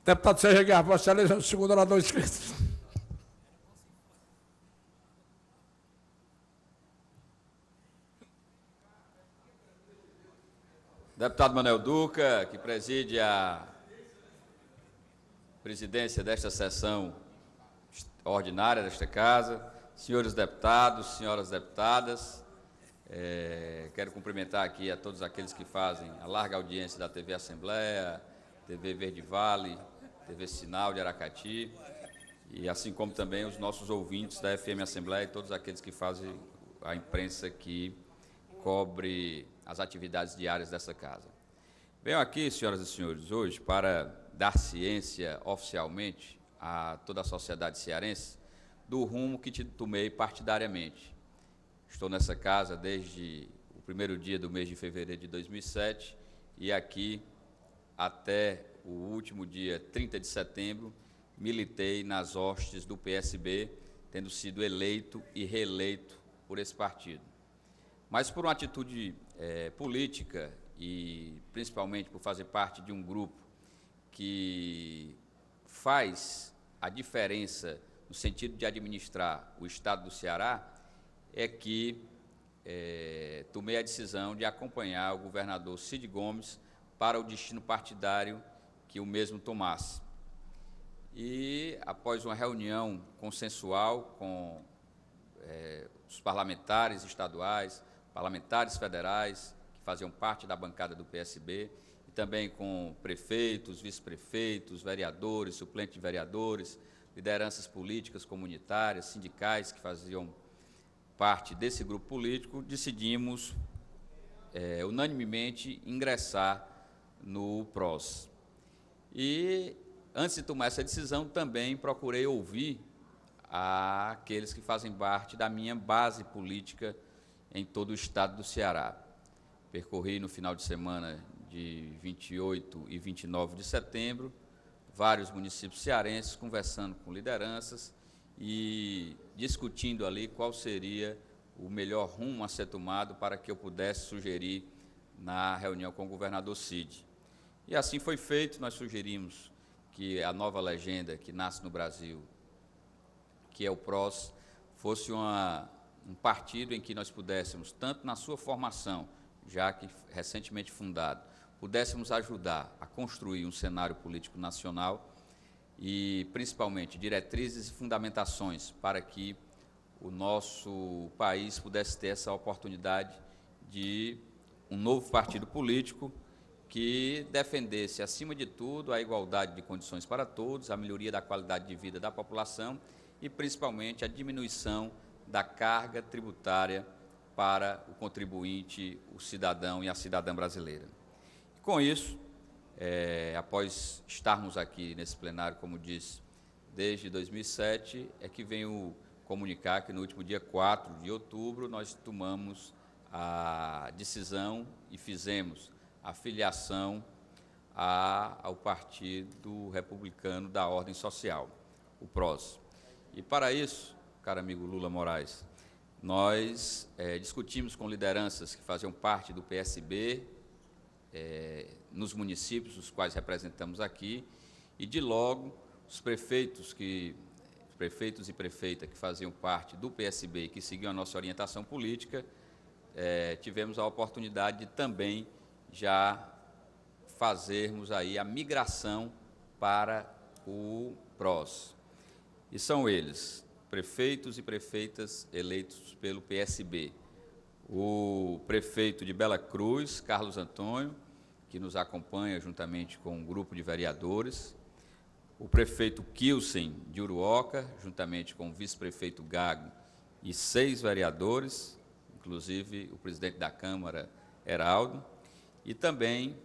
Deputado Sérgio Aguiar, Vossa Excelência, o segundo orador inscrito. Deputado Manuel Duca, que preside a presidência desta sessão ordinária desta Casa, senhores deputados, senhoras deputadas, quero cumprimentar aqui a todos aqueles que fazem a larga audiência da TV Assembleia, TV Verde Vale, TV Sinal de Aracati, e assim como também os nossos ouvintes da FM Assembleia e todos aqueles que fazem a imprensa que cobre as atividades diárias dessa casa. Venho aqui, senhoras e senhores, hoje para dar ciência oficialmente a toda a sociedade cearense do rumo que tomei partidariamente. Estou nessa casa desde o primeiro dia do mês de fevereiro de 2007 e aqui até o último dia 30 de setembro militei nas hostes do PSB, tendo sido eleito e reeleito por esse partido. Mas por uma atitude política e principalmente por fazer parte de um grupo que faz a diferença no sentido de administrar o Estado do Ceará, é que tomei a decisão de acompanhar o governador Cid Gomes para o destino partidário que o mesmo tomasse. E, após uma reunião consensual com os parlamentares estaduais, parlamentares federais, que faziam parte da bancada do PSB, e também com prefeitos, vice-prefeitos, vereadores, suplentes de vereadores, lideranças políticas, comunitárias, sindicais que faziam parte desse grupo político, decidimos unanimemente ingressar no PROS. E, antes de tomar essa decisão, também procurei ouvir aqueles que fazem parte da minha base política em todo o estado do Ceará. Percorri no final de semana de 28 e 29 de setembro vários municípios cearenses, conversando com lideranças e discutindo ali qual seria o melhor rumo a ser tomado para que eu pudesse sugerir na reunião com o governador Cid. E assim foi feito, nós sugerimos que a nova legenda que nasce no Brasil, que é o PROS, fosse um partido em que nós pudéssemos, tanto na sua formação, já que recentemente fundado, pudéssemos ajudar a construir um cenário político nacional e, principalmente, diretrizes e fundamentações para que o nosso país pudesse ter essa oportunidade de um novo partido político que defendesse, acima de tudo, a igualdade de condições para todos, a melhoria da qualidade de vida da população e, principalmente, a diminuição da carga tributária para o contribuinte, o cidadão e a cidadã brasileira. Com isso, após estarmos aqui nesse plenário, como disse, desde 2007, é que venho comunicar que no último dia 4 de outubro nós tomamos a decisão e fizemos a filiação ao Partido Republicano da Ordem Social, o PROS. E para isso, caro amigo Lula Moraes, nós discutimos com lideranças que faziam parte do PSB, nos municípios, os quais representamos aqui, e de logo os prefeitos e prefeitas que faziam parte do PSB e que seguiam a nossa orientação política, tivemos a oportunidade de também já fazermos aí a migração para o PROS. E são eles, prefeitos e prefeitas eleitos pelo PSB. O prefeito de Bela Cruz, Carlos Antônio, que nos acompanha juntamente com um grupo de vereadores, o prefeito Kilsen de Uruoca, juntamente com o vice-prefeito Gago e 6 vereadores, inclusive o presidente da Câmara, Heraldo, e também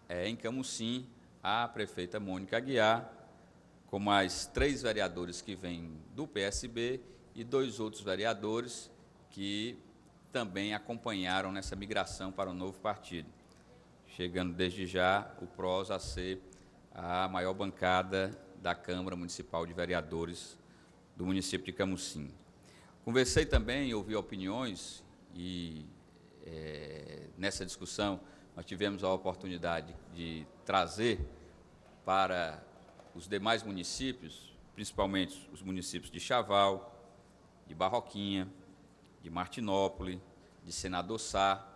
em Camusim, a prefeita Mônica Aguiar, com mais 3 vereadores que vêm do PSB e 2 outros vereadores que também acompanharam nessa migração para o novo partido, chegando desde já o PROS a ser a maior bancada da Câmara Municipal de Vereadores do município de Camusim. Conversei também, ouvi opiniões e nessa discussão nós tivemos a oportunidade de trazer para os demais municípios, principalmente os municípios de Chaval, de Barroquinha, de Martinópolis, de Senador Sá,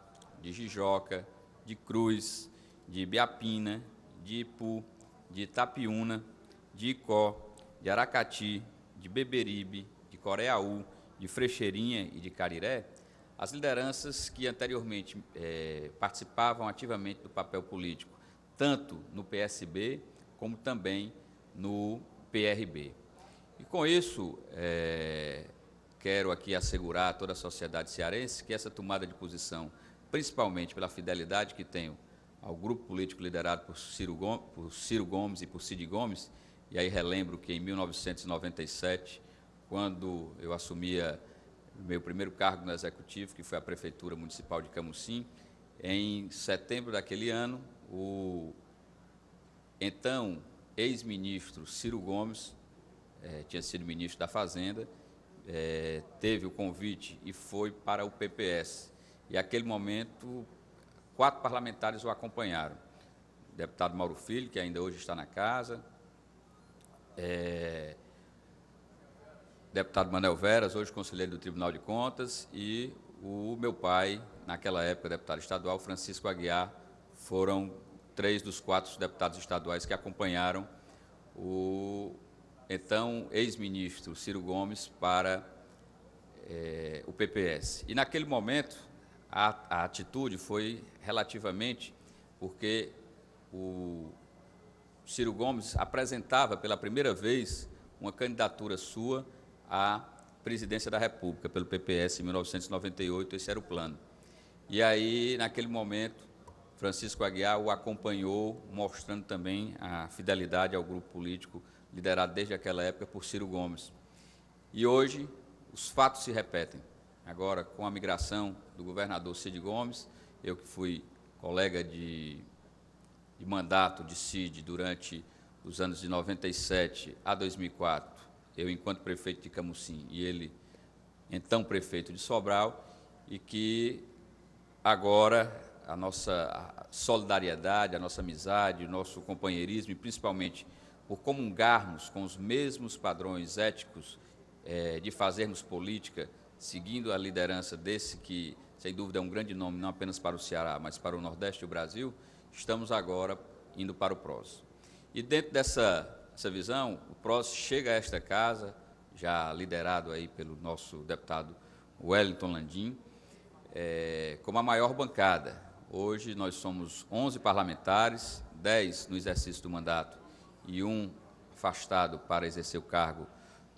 de Jijoca, de Cruz, de Ibiapina, de Ipu, de Itapiúna, de Icó, de Aracati, de Beberibe, de Coreaú, de Frecheirinha e de Cariré, as lideranças que anteriormente participavam ativamente do papel político, tanto no PSB como também no PRB. E com isso, quero aqui assegurar a toda a sociedade cearense que essa tomada de posição, principalmente pela fidelidade que tenho ao grupo político liderado por Ciro Gomes e por Cid Gomes, e aí relembro que em 1997, quando eu assumia meu primeiro cargo no Executivo, que foi a Prefeitura Municipal de Camusim, em setembro daquele ano, o então ex-ministro Ciro Gomes, tinha sido ministro da Fazenda, teve o convite e foi para o PPS. E, naquele momento, 4 parlamentares o acompanharam. O deputado Mauro Filho, que ainda hoje está na casa, deputado Manuel Veras, hoje conselheiro do Tribunal de Contas, e o meu pai, naquela época, deputado estadual, Francisco Aguiar, foram 3 dos 4 deputados estaduais que acompanharam o então ex-ministro Ciro Gomes para o PPS. E, naquele momento, a atitude foi relativamente porque o Ciro Gomes apresentava pela primeira vez uma candidatura sua à presidência da República, pelo PPS, em 1998, esse era o plano. E aí, naquele momento, Francisco Aguiar o acompanhou, mostrando também a fidelidade ao grupo político liderado desde aquela época por Ciro Gomes. E hoje, os fatos se repetem. Agora, com a migração do governador Cid Gomes, eu que fui colega de mandato de Cid durante os anos de 97 a 2004, eu enquanto prefeito de Camusim e ele, então prefeito de Sobral, e que agora a nossa solidariedade, a nossa amizade, o nosso companheirismo, e principalmente por comungarmos com os mesmos padrões éticos de fazermos política, seguindo a liderança desse que, sem dúvida, é um grande nome, não apenas para o Ceará, mas para o Nordeste e o Brasil, estamos agora indo para o PROS. E dentro dessa visão, o PROS chega a esta casa, já liderado aí pelo nosso deputado Wellington Landim, como a maior bancada. Hoje nós somos 11 parlamentares, 10 no exercício do mandato e 1 afastado para exercer o cargo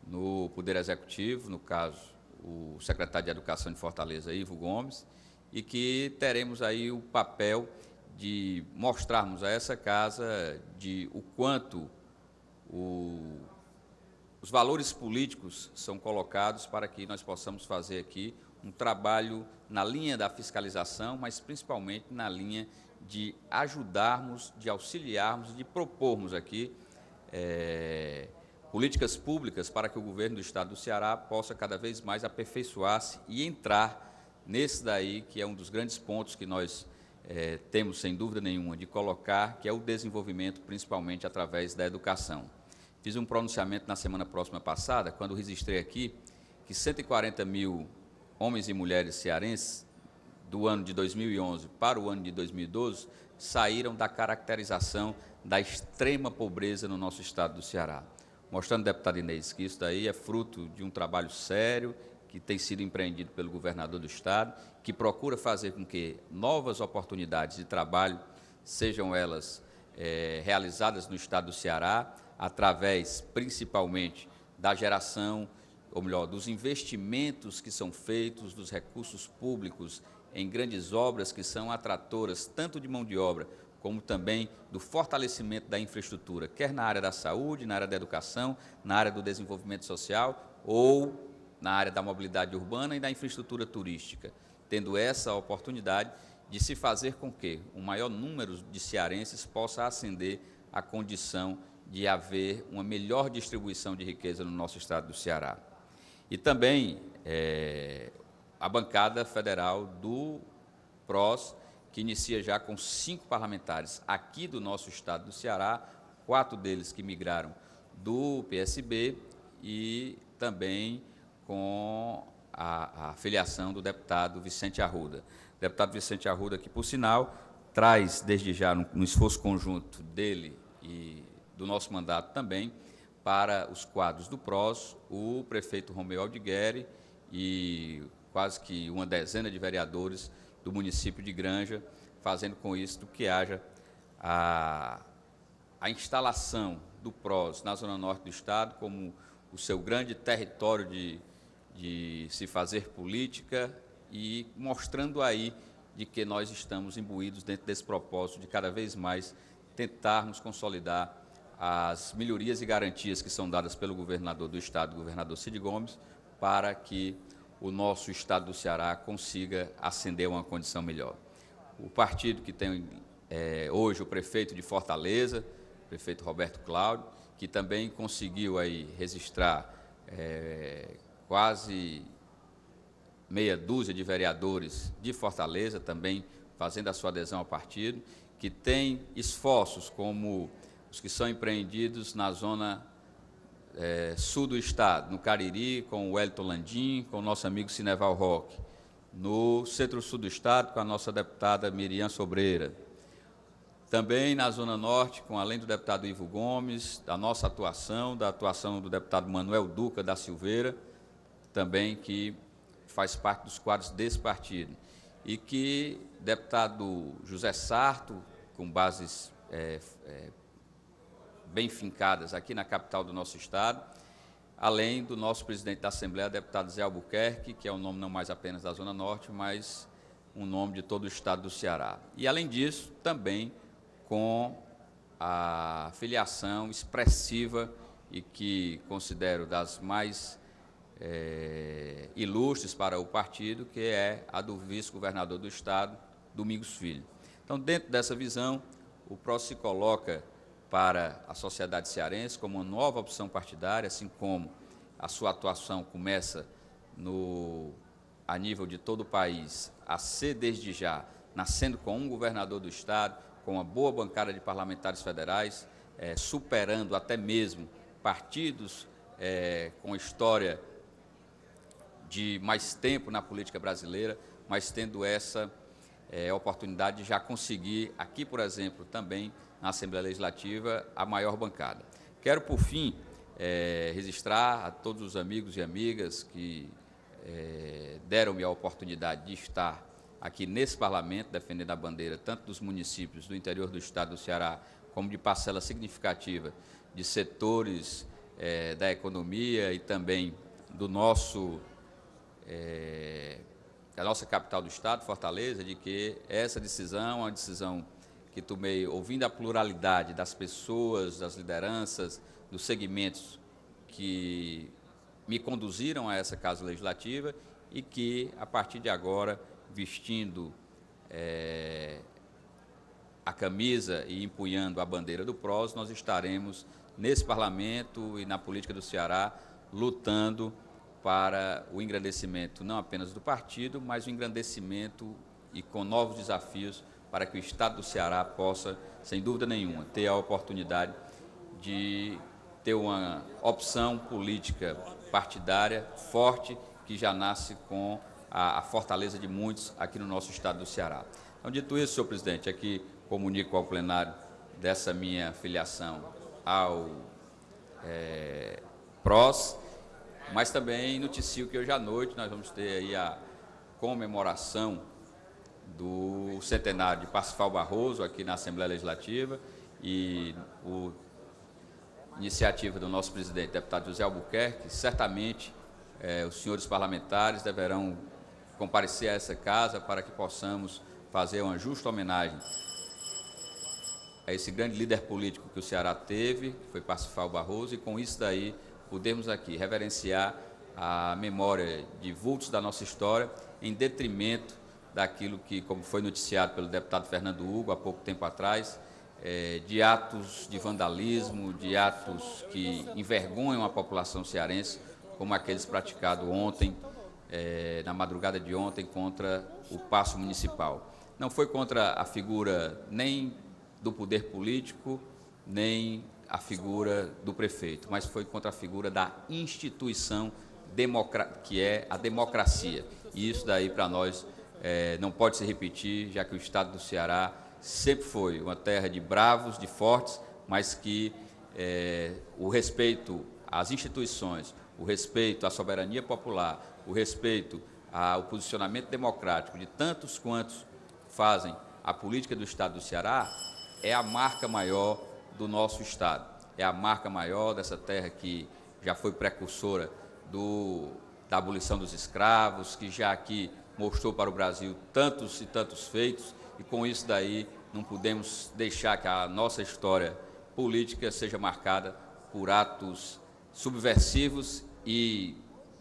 no Poder Executivo, no caso, o secretário de Educação de Fortaleza, Ivo Gomes, e que teremos aí o papel de mostrarmos a essa casa de o quanto os valores políticos são colocados para que nós possamos fazer aqui um trabalho na linha da fiscalização, mas principalmente na linha de ajudarmos, de auxiliarmos, de propormos aqui políticas públicas para que o governo do Estado do Ceará possa cada vez mais aperfeiçoar-se e entrar nesse daí, que é um dos grandes pontos que nós temos, sem dúvida nenhuma, de colocar, que é o desenvolvimento, principalmente através da educação. Fiz um pronunciamento na semana próxima passada, quando registrei aqui que 140 mil homens e mulheres cearenses, do ano de 2011 para o ano de 2012, saíram da caracterização da extrema pobreza no nosso estado do Ceará. Mostrando, deputado Inês, que isso daí é fruto de um trabalho sério que tem sido empreendido pelo governador do estado, que procura fazer com que novas oportunidades de trabalho sejam elas realizadas no estado do Ceará, através, principalmente, da geração, ou melhor, dos investimentos que são feitos, dos recursos públicos em grandes obras que são atratoras, tanto de mão de obra, como também do fortalecimento da infraestrutura, quer na área da saúde, na área da educação, na área do desenvolvimento social ou na área da mobilidade urbana e da infraestrutura turística, tendo essa oportunidade de se fazer com que um maior número de cearenses possa ascender à condição de haver uma melhor distribuição de riqueza no nosso estado do Ceará. E também a bancada federal do PROS, que inicia já com 5 parlamentares aqui do nosso estado do Ceará, 4 deles que migraram do PSB e também com a filiação do deputado Vicente Arruda. O deputado Vicente Arruda, que, por sinal, traz, desde já, no esforço conjunto dele e do nosso mandato também, para os quadros do PROS, o prefeito Romeu Aldigueri e quase que uma dezena de vereadores do município de Granja, fazendo com isso que haja a instalação do PROS na zona norte do estado como o seu grande território de se fazer política e mostrando aí de que nós estamos imbuídos dentro desse propósito de cada vez mais tentarmos consolidar as melhorias e garantias que são dadas pelo governador do estado, o governador Cid Gomes, para que o nosso estado do Ceará consiga ascender a uma condição melhor. O partido que tem hoje o prefeito de Fortaleza, o prefeito Roberto Cláudio, que também conseguiu aí registrar quase meia dúzia de vereadores de Fortaleza, também fazendo a sua adesão ao partido, que tem esforços como os que são empreendidos na zona sul do estado, no Cariri, com o Wellington Landim, com o nosso amigo Cineval Roque, no centro-sul do estado, com a nossa deputada Miriam Sobreira, também na zona norte, com além do deputado Ivo Gomes, da nossa atuação, da atuação do deputado Manuel Duca da Silveira, também que faz parte dos quadros desse partido, e que deputado José Sarto, com bases bem fincadas aqui na capital do nosso estado, além do nosso presidente da Assembleia, deputado Zé Albuquerque, que é um nome não mais apenas da Zona Norte, mas um nome de todo o estado do Ceará. E, além disso, também com a filiação expressiva e que considero das mais ilustres para o partido, que é a do vice-governador do estado, Domingos Filho. Então, dentro dessa visão, o PROS se coloca para a sociedade cearense como uma nova opção partidária, assim como a sua atuação começa a nível de todo o país, a ser desde já, nascendo com um governador do estado, com uma boa bancada de parlamentares federais, superando até mesmo partidos com história de mais tempo na política brasileira, mas tendo essa oportunidade de já conseguir aqui, por exemplo, também na Assembleia Legislativa, a maior bancada. Quero, por fim, registrar a todos os amigos e amigas que deram-me a oportunidade de estar aqui nesse parlamento, defendendo a bandeira tanto dos municípios do interior do estado do Ceará, como de parcela significativa de setores da economia e também do da nossa capital do estado, Fortaleza, de que essa decisão é uma decisão que tomei ouvindo a pluralidade das pessoas, das lideranças, dos segmentos que me conduziram a essa casa legislativa e que, a partir de agora, vestindo a camisa e empunhando a bandeira do PROS, nós estaremos nesse parlamento e na política do Ceará lutando para o engrandecimento não apenas do partido, mas o engrandecimento e com novos desafios para que o estado do Ceará possa, sem dúvida nenhuma, ter a oportunidade de ter uma opção política partidária forte que já nasce com a fortaleza de muitos aqui no nosso estado do Ceará. Então, dito isso, senhor presidente, aqui comunico ao plenário dessa minha filiação ao PROS, mas também noticio que hoje à noite nós vamos ter aí a comemoração do centenário de Parsifal Barroso aqui na Assembleia Legislativa e iniciativa do nosso presidente, deputado José Albuquerque. Certamente os senhores parlamentares deverão comparecer a essa casa para que possamos fazer uma justa homenagem a esse grande líder político que o Ceará teve, que foi Parsifal Barroso, e com isso daí podemos aqui reverenciar a memória de vultos da nossa história em detrimento daquilo que, como foi noticiado pelo deputado Fernando Hugo há pouco tempo atrás, de atos de vandalismo, de atos que envergonham a população cearense, como aqueles praticados ontem, na madrugada de ontem, contra o Paço Municipal. Não foi contra a figura nem do poder político, nem a figura do prefeito, mas foi contra a figura da instituição que é a democracia. E isso daí, para nós, não pode se repetir, já que o estado do Ceará sempre foi uma terra de bravos, de fortes, mas que o respeito às instituições, o respeito à soberania popular, o respeito ao posicionamento democrático de tantos quantos fazem a política do estado do Ceará é a marca maior do nosso estado, é a marca maior dessa terra que já foi precursora da abolição dos escravos, que já aqui mostrou para o Brasil tantos e tantos feitos, e com isso daí não podemos deixar que a nossa história política seja marcada por atos subversivos e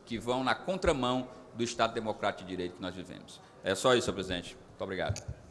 que vão na contramão do Estado Democrático de Direito que nós vivemos. É só isso, senhor presidente. Muito obrigado.